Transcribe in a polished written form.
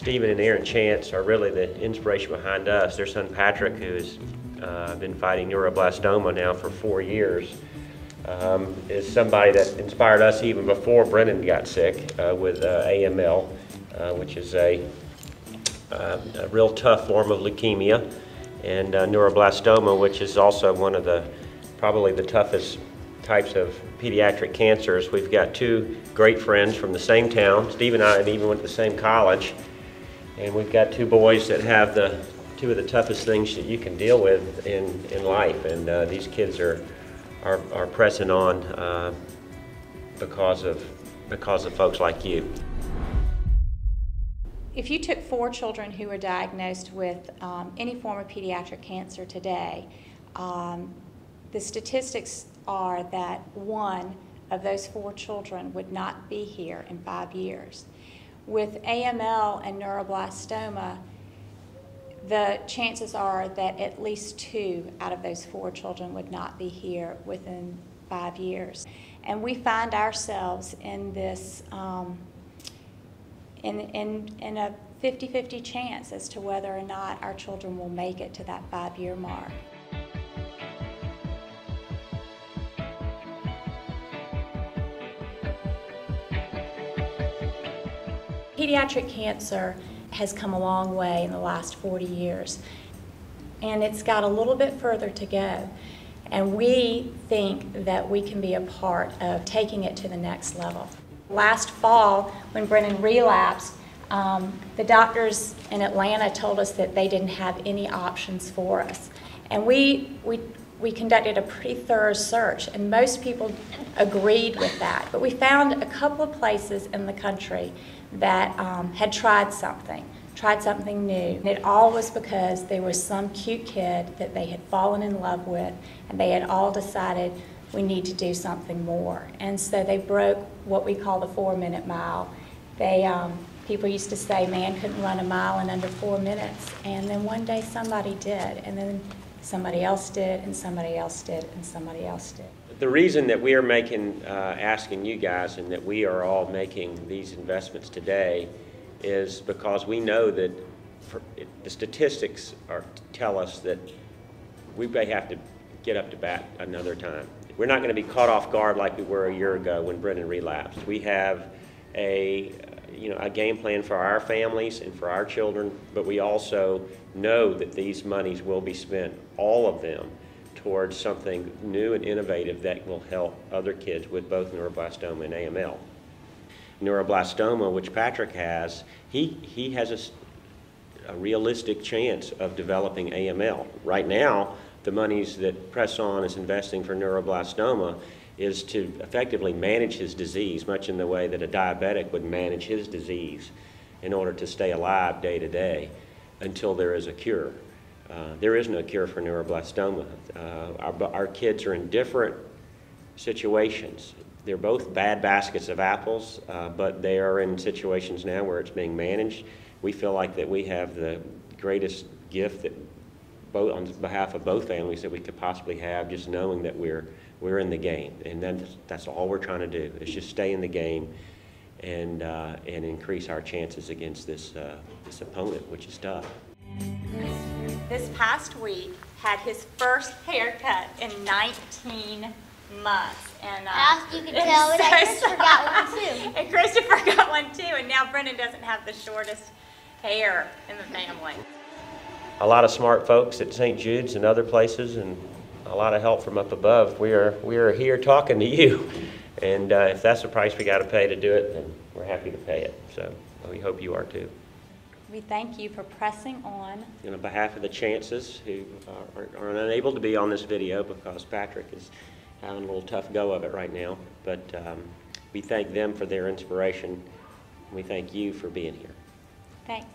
Stephen and Aaron Chance are really the inspiration behind us. Their son Patrick, who's been fighting neuroblastoma now for 4 years, is somebody that inspired us even before Brennan got sick with AML, which is a real tough form of leukemia, and neuroblastoma, which is also one of the probably the toughest types of pediatric cancers. We've got two great friends from the same town. Steve and I even went to the same college, and we've got two boys that have two of the toughest things that you can deal with in life, and these kids are pressing on because of folks like you. If you took 4 children who were diagnosed with any form of pediatric cancer today, the statistics are that 1 of those 4 children would not be here in 5 years. With AML and neuroblastoma, the chances are that at least 2 out of those 4 children would not be here within 5 years. And we find ourselves in this in a 50-50 chance as to whether or not our children will make it to that 5-year mark. Pediatric cancer has come a long way in the last 40 years, and it's got a little bit further to go. And we think that we can be a part of taking it to the next level. Last fall, when Brennan relapsed, the doctors in Atlanta told us that they didn't have any options for us. And we conducted a pretty thorough search, and most people agreed with that. But we found a couple of places in the country that had tried something new. And it all was because there was some cute kid that they had fallen in love with, and they had all decided we need to do something more. And so they broke what we call the 4-minute mile. People used to say man couldn't run a mile in under 4 minutes, and then one day somebody did, and then somebody else did, and somebody else did, and somebody else did. The reason that we are asking you guys, and that we are all making these investments today, is because we know that the statistics tell us that we may have to get up to bat another time. We're not going to be caught off guard like we were a year ago when Brennan relapsed. We have a game plan for our families and for our children, but we also know that these monies will be spent, all of them, towards something new and innovative that will help other kids with both neuroblastoma and AML. Neuroblastoma, which Patrick has, he has a realistic chance of developing AML. Right now, the monies that Press On is investing for neuroblastoma is to effectively manage his disease, much in the way that a diabetic would manage his disease in order to stay alive day to day until there is a cure. There is no cure for neuroblastoma. Our kids are in different situations. They're both bad baskets of apples, but they are in situations now where it's being managed. We feel like that we have the greatest gift that on behalf of both families that we could possibly have, just knowing that we're in the game, and that's all we're trying to do, is just stay in the game and increase our chances against this opponent, which is tough. This past week had his first haircut in 19 months, and as you can tell, so Christopher got one too. And Christopher got one too, and now Brennan doesn't have the shortest hair in the family. A lot of smart folks at St. Jude's and other places, and a lot of help from up above. We are here talking to you, and if that's the price we got to pay to do it, then we're happy to pay it. So we hope you are too. We thank you for pressing on. And on behalf of the Chances, who are unable to be on this video because Patrick is having a little tough go of it right now, but we thank them for their inspiration. We thank you for being here. Thanks.